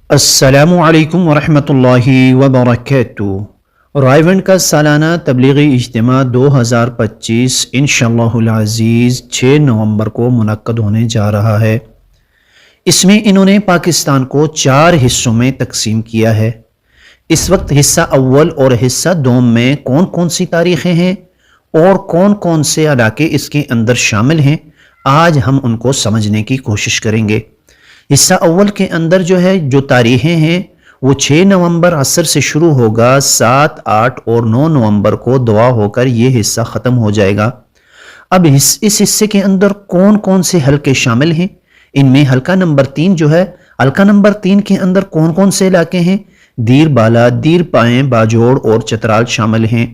السلام علیکم ورحمۃ اللہ وبرکاتہ۔ رائیونڈ کا سالانہ تبلیغی اجتماع 2025 انشاءاللہ العزیز 6 نومبر کو منعقد ہونے جا رہا ہے۔ اس میں انہوں نے پاکستان کو 4 حصوں میں تقسیم کیا ہے۔ اس وقت حصہ اول اور حصہ دوم میں کون کون سی تاریخیں ہیں اور کون کون سے علاقے اس کے اندر شامل ہیں، آج ہم ان کو سمجھنے کی کوشش کریں گے۔ حصہ اول کے اندر جو تاریخیں ہیں وہ 6 نومبر عصر سے شروع ہوگا، 7، 8 اور 9 نومبر کو دعا ہو کر یہ حصہ ختم ہو جائے گا۔ اب اس حصے کے اندر کون کون سے حلقے شامل ہیں؟ ان میں حلقہ نمبر 3 حلقہ نمبر 3 کے اندر کون کون سے علاقے ہیں؟ دیر بالا، دیر پائیں، باجوڑ اور چترال شامل ہیں۔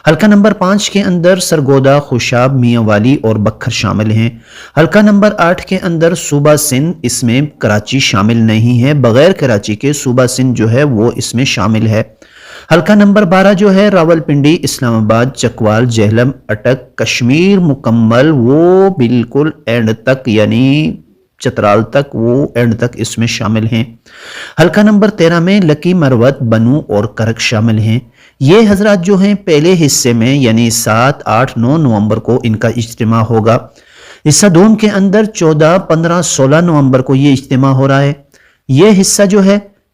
حلقہ نمبر 5 کے اندر سرگودا، خوشاب، میاں والی اور بکھر شامل ہیں۔ حلقہ نمبر 8 کے اندر صوبہ سندھ، اس میں کراچی شامل نہیں ہے، بغیر کراچی کے صوبہ سندھ وہ اس میں شامل ہے۔ حلقہ نمبر 12 راولپنڈی، اسلام آباد، چکوال، جہلم، اٹک، کشمیر مکمل وہ بالکل اینڈ تک، یعنی چترال تک، وہ اینڈ تک اس میں شامل ہیں۔ حلقہ نمبر 13 میں لکی، مروت، بنو اور کرک شامل ہیں۔ یہ حضرات ہیں پہلے حصے میں، یعنی 7، 8، 9 نومبر کو ان کا اجتماع ہوگا۔ حصہ دوم کے اندر 14، 15، 16 نومبر کو یہ اجتماع ہو رہا ہے۔ یہ حصہ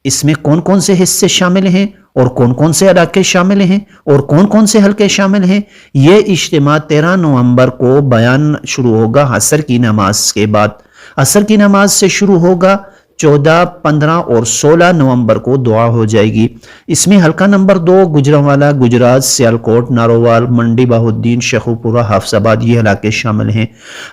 اس میں کون کون سے حصے شامل ہیں اور کون کون سے علاقے شامل ہیں اور کون کون سے حلقے شامل ہیں، یہ اجتماع 13 نومبر کو بیان شروع ہوگا عصر کی نماز کے بعد۔ عصر کی نماز سے شروع ہوگا، 14، 15 اور 16 نومبر کو دعا ہو جائے گی۔ اس میں حلقہ نمبر 2 گجرانوالہ، گجرات، سیالکوٹ، نارووال، منڈی بہاؤالدین، شیخوپورہ، حافظ آباد یہ علاقے شامل ہیں۔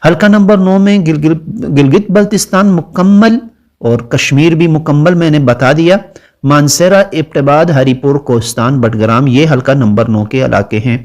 حلقہ نمبر 9 میں گلگت بلتستان مکمل اور کشمیر بھی مکمل میں نے بتا دیا۔ مانسیرہ، ابٹباد، ہری پور، کوہستان، بٹگرام یہ حلقہ نمبر 9 کے علاقے ہیں۔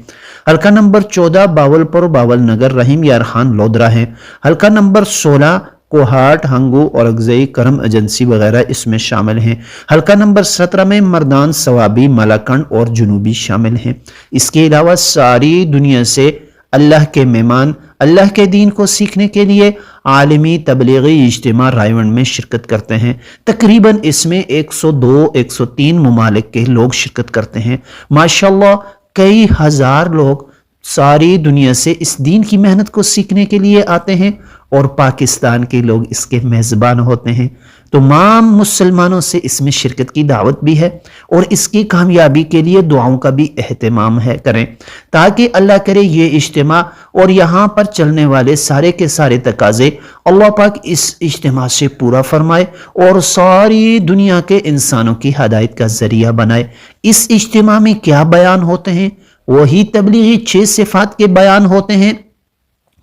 حلقہ نمبر 14 باولپور، باول نگر، رحیم یار خان، لودرا ہیں۔ حلقہ نمبر 16 کوہاٹ، ہنگو، اورگزئی، کرم ایجنسی وغیرہ اس میں شامل ہیں۔ حلقہ نمبر 17 میں مردان، سوابی، ملاکنڈ اور جنوبی شامل ہیں۔ اس کے علاوہ ساری دنیا سے اللہ کے مہمان اللہ کے دین کو سیکھنے کے لیے عالمی تبلیغی اجتماع رائیونڈ میں شرکت کرتے ہیں۔ تقریباً اس میں 102، 103 ممالک کے لوگ شرکت کرتے ہیں۔ ماشاءاللہ کئی ہزار لوگ ساری دنیا سے اس دین کی محنت کو سیکھنے کے لیے آتے ہیں اور پاکستان کے لوگ اس کے میزبان ہوتے ہیں۔ تمام مسلمانوں سے اس میں شرکت کی دعوت بھی ہے اور اس کی کامیابی کے لیے دعاؤں کا بھی اہتمام کریں، تاکہ اللہ کرے یہ اجتماع اور یہاں پر چلنے والے سارے کے سارے تقاضے اللہ پاک اس اجتماع سے پورا فرمائے اور ساری دنیا کے انسانوں کی ہدایت کا ذریعہ بنائے۔ اس اجتماع میں کیا بیان ہوتے ہیں؟ وہی تبلیغی 6 صفات کے بیان ہوتے ہیں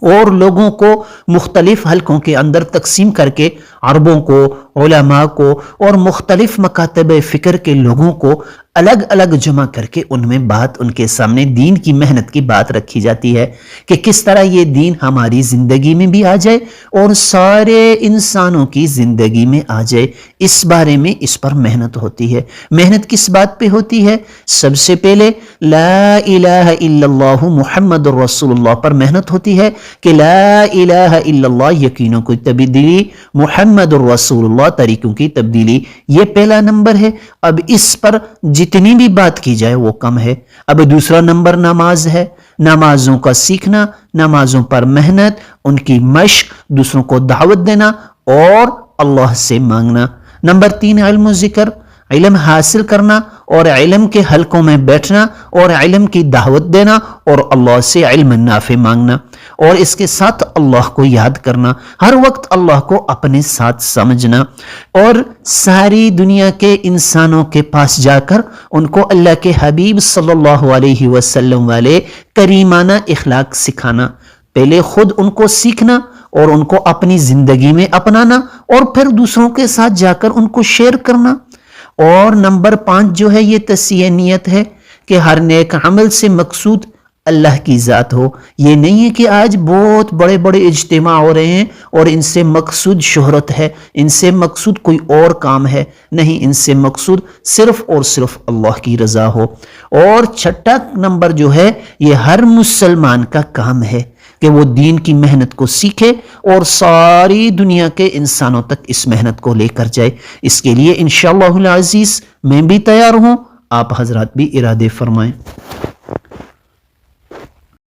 اور لوگوں کو مختلف حلقوں کے اندر تقسیم کر کے عربوں کو، علماء کو اور مختلف مکاتب فکر کے لوگوں کو الگ الگ جمع کر کے ان میں بات، ان کے سامنے دین کی محنت کی بات رکھی جاتی ہے کہ کس طرح یہ دین ہماری زندگی میں بھی آ جائے اور سارے انسانوں کی زندگی میں آ جائے۔ اس بارے میں اس پر محنت ہوتی ہے۔ محنت کس بات پہ ہوتی ہے؟ سب سے پہلے لا الہ الا اللہ محمد رسول اللہ پر محنت ہوتی ہے کہ لا الہ الا اللہ یقینوں کی تبدیلی، محمد رسول اللہ طریقوں کی تبدیلی، یہ پہلا نمبر ہے۔ اب اس پر جتنی بھی بات کی جائے وہ کم ہے۔ اب دوسرا نمبر نماز ہے، نمازوں کا سیکھنا، نمازوں پر محنت، ان کی مشق، دوسروں کو دعوت دینا اور اللہ سے مانگنا۔ نمبر 3 علم و ذکر، علم حاصل کرنا اور علم کے حلقوں میں بیٹھنا اور علم کی دعوت دینا اور اللہ سے علم نافع مانگنا، اور اس کے ساتھ اللہ کو یاد کرنا، ہر وقت اللہ کو اپنے ساتھ سمجھنا اور ساری دنیا کے انسانوں کے پاس جا کر ان کو اللہ کے حبیب صلی اللہ علیہ وسلم والے کریمانہ اخلاق سکھانا۔ پہلے خود ان کو سیکھنا اور ان کو اپنی زندگی میں اپنانا اور پھر دوسروں کے ساتھ جا کر ان کو شیئر کرنا۔ اور نمبر 5 یہ تصحیح نیت ہے کہ ہر نیک عمل سے مقصود اللہ کی ذات ہو۔ یہ نہیں ہے کہ آج بہت بڑے بڑے اجتماع ہو رہے ہیں اور ان سے مقصود شہرت ہے، ان سے مقصود کوئی اور کام ہے، نہیں، ان سے مقصود صرف اور صرف اللہ کی رضا ہو۔ اور 6 نمبر یہ ہر مسلمان کا کام ہے کہ کہ وہ دین کی محنت کو سیکھے اور ساری دنیا کے انسانوں تک اس محنت کو لے کر جائے۔ اس کے لیے انشاءاللہ العزیز میں بھی تیار ہوں، آپ حضرات بھی ارادے فرمائیں۔